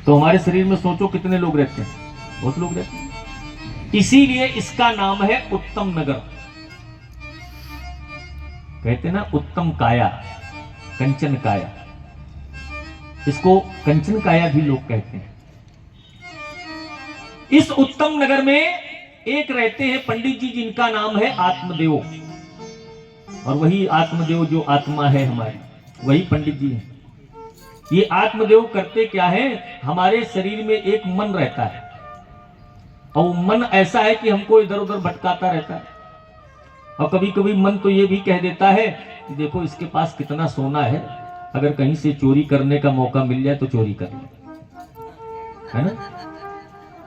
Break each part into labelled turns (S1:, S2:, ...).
S1: तो हमारे शरीर में सोचो कितने लोग रहते हैं, बहुत लोग रहते हैं। इसीलिए इसका नाम है उत्तम नगर। कहते ना उत्तम काया, कंचन काया, इसको कंचन काया भी लोग कहते हैं। इस उत्तम नगर में एक रहते हैं पंडित जी जिनका नाम है आत्मदेव, और वही आत्मदेव जो आत्मा है हमारी, वही पंडित जी है। ये आत्मदेव करते क्या है, हमारे शरीर में एक मन रहता है, और मन ऐसा है कि हमको इधर उधर भटकाता रहता है। और कभी कभी मन तो ये भी कह देता है कि देखो इसके पास कितना सोना है, अगर कहीं से चोरी करने का मौका मिल जाए तो चोरी कर ले, है ना।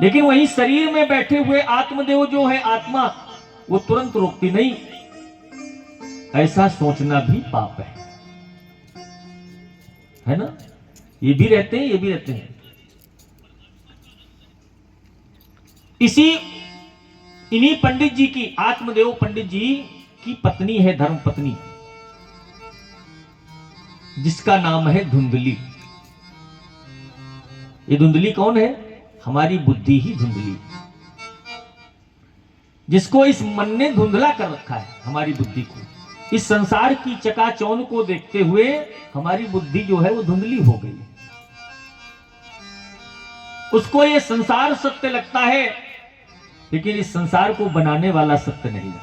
S1: लेकिन वही शरीर में बैठे हुए आत्मदेव जो है आत्मा, वो तुरंत रोकती नहीं। ऐसा सोचना भी पाप है ना। ये भी रहते हैं, ये भी रहते हैं। इन्हीं पंडित जी की, आत्मदेव पंडित जी की पत्नी है धर्म पत्नी, जिसका नाम है धुंधली। ये धुंधली कौन है, हमारी बुद्धि ही धुंधली, जिसको इस मन ने धुंधला कर रखा है, हमारी बुद्धि को। इस संसार की चकाचौंध को देखते हुए हमारी बुद्धि जो है वो धुंधली हो गई। उसको ये संसार सत्य लगता है, लेकिन इस संसार को बनाने वाला सत्य नहीं लगता।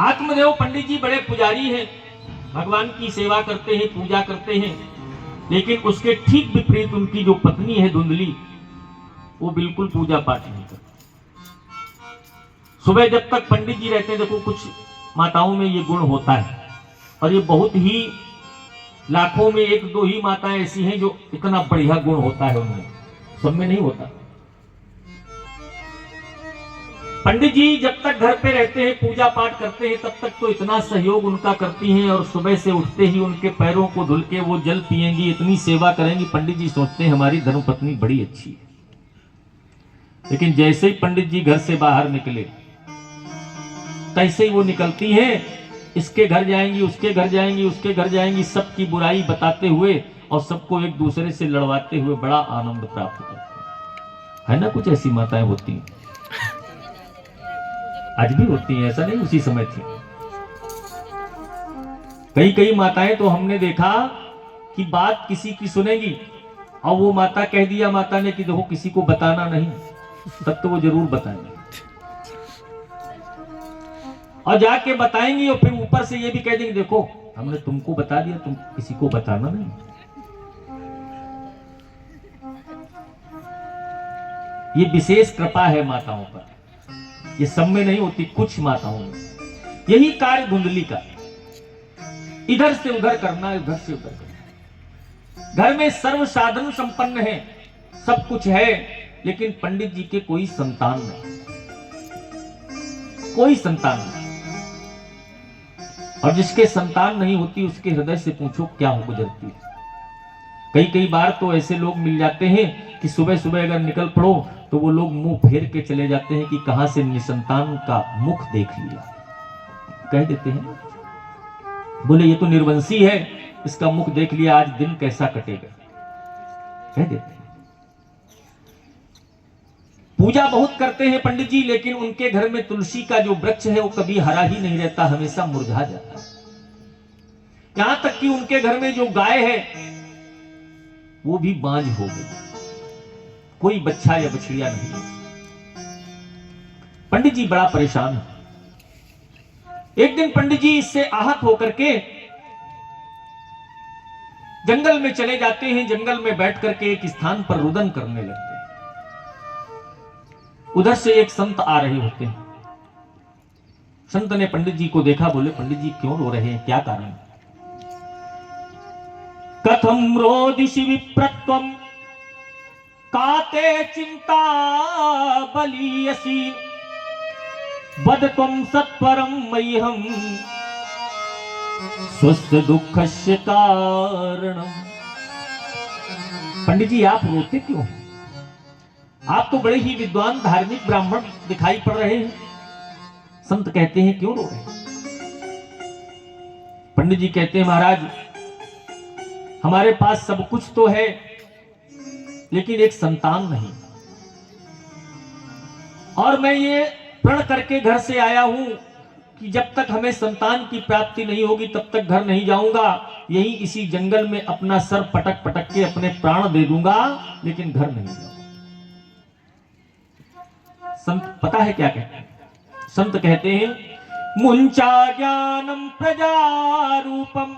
S1: आत्मदेव पंडित जी बड़े पुजारी हैं, भगवान की सेवा करते हैं, पूजा करते हैं, लेकिन उसके ठीक विपरीत उनकी जो पत्नी है धुंधली, वो बिल्कुल पूजा पाठ नहीं करती। सुबह जब तक पंडित जी रहते हैं, देखो कुछ माताओं में ये गुण होता है, और ये बहुत ही लाखों में एक दो ही माताएं ऐसी हैं जो इतना बढ़िया गुण होता है उनमें, सब में नहीं होता। पंडित जी जब तक घर पे रहते हैं, पूजा पाठ करते हैं, तब तक तो इतना सहयोग उनका करती हैं, और सुबह से उठते ही उनके पैरों को धुल के वो जल पिएंगी, इतनी सेवा करेंगी। पंडित जी सोचते हैं हमारी धर्मपत्नी बड़ी अच्छी है। लेकिन जैसे ही पंडित जी घर से बाहर निकले, तैसे ही वो निकलती हैं, इसके घर जाएंगी, उसके घर जाएंगी, उसके घर जाएंगी, सबकी बुराई बताते हुए और सबको एक दूसरे से लड़वाते हुए बड़ा आनंद प्राप्त करते हैं। है ना, कुछ ऐसी माताएं होती हैं, आज भी होती हैं, ऐसा नहीं उसी समय थी। कई कई माताएं तो हमने देखा कि बात किसी की सुनेगी, और वो माता कह दिया माता ने कि देखो किसी को बताना नहीं, तब तो वो जरूर बताएंगे, और जाके बताएंगी, और फिर ऊपर से ये भी कह देंगे देखो हमने तुमको बता दिया, तुम किसी को बताना नहीं। ये विशेष कृपा है माताओं पर, ये सब में नहीं होती, कुछ माताओं में। यही कार्य धुंधली का, इधर से उधर करना, उधर से उधर करना। घर में सर्व साधन संपन्न है, सब कुछ है, लेकिन पंडित जी के कोई संतान नहीं, कोई संतान नहीं। और जिसके संतान नहीं होती उसके हृदय से पूछो क्या हो गुजरती है। कई कई बार तो ऐसे लोग मिल जाते हैं कि सुबह सुबह अगर निकल पड़ो तो वो लोग मुंह फेर के चले जाते हैं कि कहां से निसंतान का मुख देख लिया, कह देते हैं। बोले ये तो निर्वंशी है, इसका मुख देख लिया, आज दिन कैसा कटेगा, कह देते हैं। पूजा बहुत करते हैं पंडित जी, लेकिन उनके घर में तुलसी का जो वृक्ष है वो कभी हरा ही नहीं रहता, हमेशा मुरझा जाता है। यहां तक कि उनके घर में जो गाय है वो भी बांझ हो गई, कोई बच्चा या बछड़िया नहीं है। पंडित जी बड़ा परेशान है। एक दिन पंडित जी इससे आहत होकर के जंगल में चले जाते हैं। जंगल में बैठ करके एक स्थान पर रुदन करने लगते हैं। उधर से एक संत आ रहे होते हैं। संत ने पंडित जी को देखा, बोले पंडित जी क्यों रो रहे हैं, क्या कारण? कथम रोदिषि विप्रत्वम काते चिंता बलीयसी बदत्वम सत्वरम मह्यम स्वस्थ दुःखस्य कारणम। पंडित जी आप रोते क्यों? आप तो बड़े ही विद्वान धार्मिक ब्राह्मण दिखाई पड़ रहे हैं। संत कहते हैं क्यों रो रहे हैं? पंडित जी कहते हैं महाराज हमारे पास सब कुछ तो है लेकिन एक संतान नहीं, और मैं ये प्रण करके घर से आया हूं कि जब तक हमें संतान की प्राप्ति नहीं होगी तब तक घर नहीं जाऊंगा, यही इसी जंगल में अपना सर पटक पटक के अपने प्राण दे दूंगा लेकिन घर नहीं जाऊंगा। संत पता है क्या कहते हैं? संत कहते हैं मुंचा ज्ञानम प्रजारूपम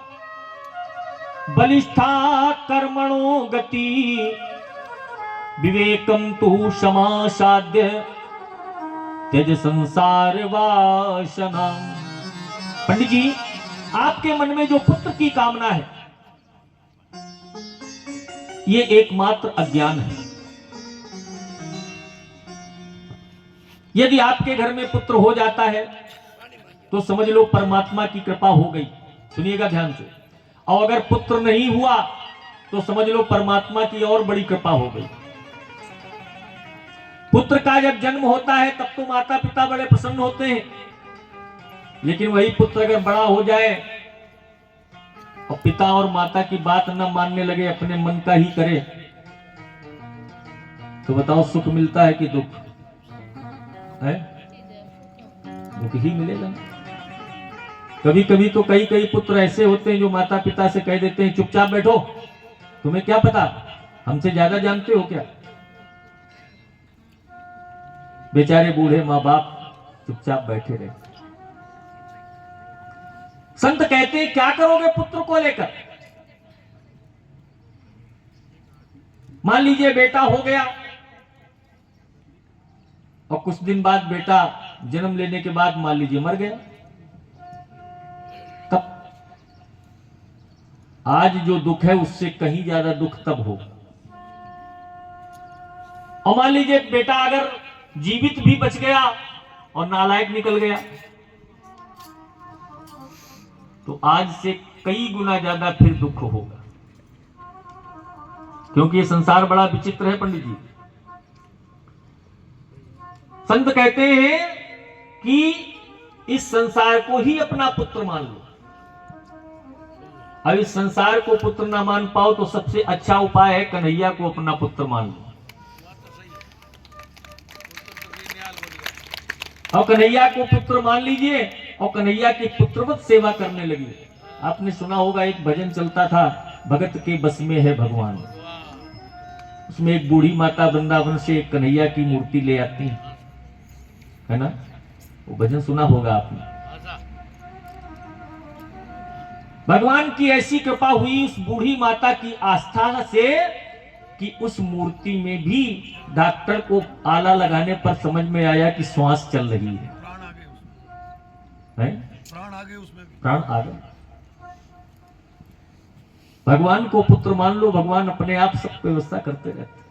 S1: बलिष्ठा कर्मणो गति विवेकम तु क्षमा साध्य त्यज संसार वासना। पंडित जी आपके मन में जो पुत्र की कामना है ये एकमात्र अज्ञान है। यदि आपके घर में पुत्र हो जाता है तो समझ लो परमात्मा की कृपा हो गई। सुनिएगा ध्यान से। और अगर पुत्र नहीं हुआ तो समझ लो परमात्मा की और बड़ी कृपा हो गई। पुत्र का जब जन्म होता है तब तो माता पिता बड़े प्रसन्न होते हैं, लेकिन वही पुत्र अगर बड़ा हो जाए और पिता और माता की बात न मानने लगे, अपने मन का ही करे, तो बताओ सुख मिलता है कि दुख है? दुख ही मिलेगा। कभी कभी तो कई पुत्र ऐसे होते हैं जो माता पिता से कह देते हैं चुपचाप बैठो, तुम्हें क्या पता, हमसे ज्यादा जानते हो क्या। बेचारे बूढ़े माँ बाप चुपचाप बैठे रहे। संत कहते हैं क्या करोगे पुत्र को लेकर? मान लीजिए बेटा हो गया और कुछ दिन बाद बेटा जन्म लेने के बाद मान लीजिए मर गया, तब आज जो दुख है उससे कहीं ज्यादा दुख तब हो। और मान लीजिए बेटा अगर जीवित भी बच गया और नालायक निकल गया तो आज से कई गुना ज्यादा फिर दुख होगा, क्योंकि ये संसार बड़ा विचित्र है पंडित जी। संत कहते हैं कि इस संसार को ही अपना पुत्र मान लो। अब इस संसार को पुत्र ना मान पाओ तो सबसे अच्छा उपाय है कन्हैया को अपना पुत्र मान लो। और कन्हैया को पुत्र मान लीजिए और कन्हैया की पुत्रवत सेवा करने लगी। आपने सुना होगा एक भजन चलता था, भगत के बस में है भगवान। उसमें एक बूढ़ी माता वृंदावन से एक कन्हैया की मूर्ति ले आती है ना, वो भजन सुना होगा आपने। भगवान की ऐसी कृपा हुई उस बूढ़ी माता की आस्था से कि उस मूर्ति में भी डॉक्टर को आला लगाने पर समझ में आया कि श्वास चल रही है। प्राण आ गए उसमें, प्राण आ गए। भगवान को पुत्र मान लो, भगवान अपने आप सब व्यवस्था करते रहते।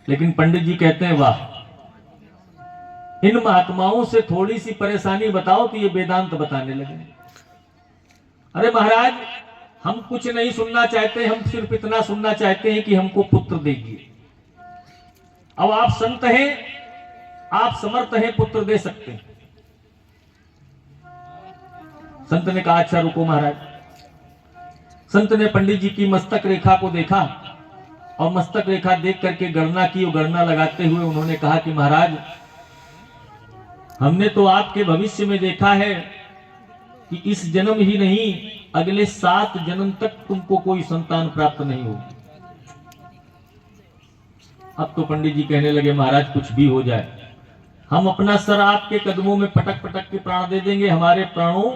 S1: लेकिन पंडित जी कहते हैं वाह, इन महात्माओं से थोड़ी सी परेशानी बताओ तो ये वेदांत बताने लगे। अरे महाराज हम कुछ नहीं सुनना चाहते, हम सिर्फ इतना सुनना चाहते हैं कि हमको पुत्र दीजिए। अब आप संत हैं, आप समर्थ हैं, पुत्र दे सकते हैं। संत ने कहा अच्छा रुको महाराज। संत ने पंडित जी की मस्तक रेखा को देखा और मस्तक रेखा देख करके गणना की और गणना लगाते हुए उन्होंने कहा कि महाराज हमने तो आपके भविष्य में देखा है कि इस जन्म ही नहीं अगले 7 जन्म तक तुमको कोई संतान प्राप्त नहीं होगी। अब तो पंडित जी कहने लगे महाराज कुछ भी हो जाए, हम अपना सर आपके कदमों में पटक पटक के प्राण दे देंगे। हमारे प्राणों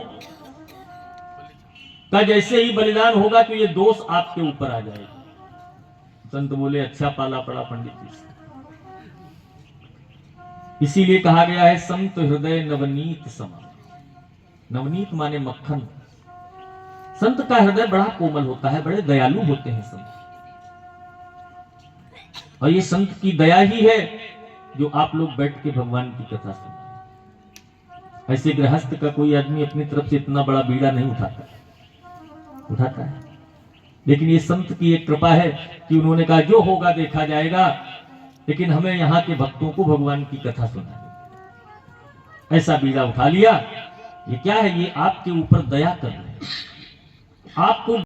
S1: का जैसे ही बलिदान होगा तो ये दोष आपके ऊपर आ जाएगा। संत बोले अच्छा पाला पड़ा पंडित जी। इसीलिए कहा गया है संत हृदय नवनीत समान। नवनीत माने मक्खन। संत का हृदय बड़ा कोमल होता है, बड़े दयालु होते हैं संत। और ये संत की दया ही है जो आप लोग बैठ के भगवान की कथा सुनते। ऐसे गृहस्थ का कोई आदमी अपनी तरफ से इतना बड़ा बीड़ा नहीं उठाता है। लेकिन ये संत की एक कृपा है कि उन्होंने कहा जो होगा देखा जाएगा, लेकिन हमें यहाँ के भक्तों को भगवान की कथा सुनानी। ऐसा बीड़ा उठा लिया। ये क्या है? ये आपके ऊपर दया कर रहे हैं, आपको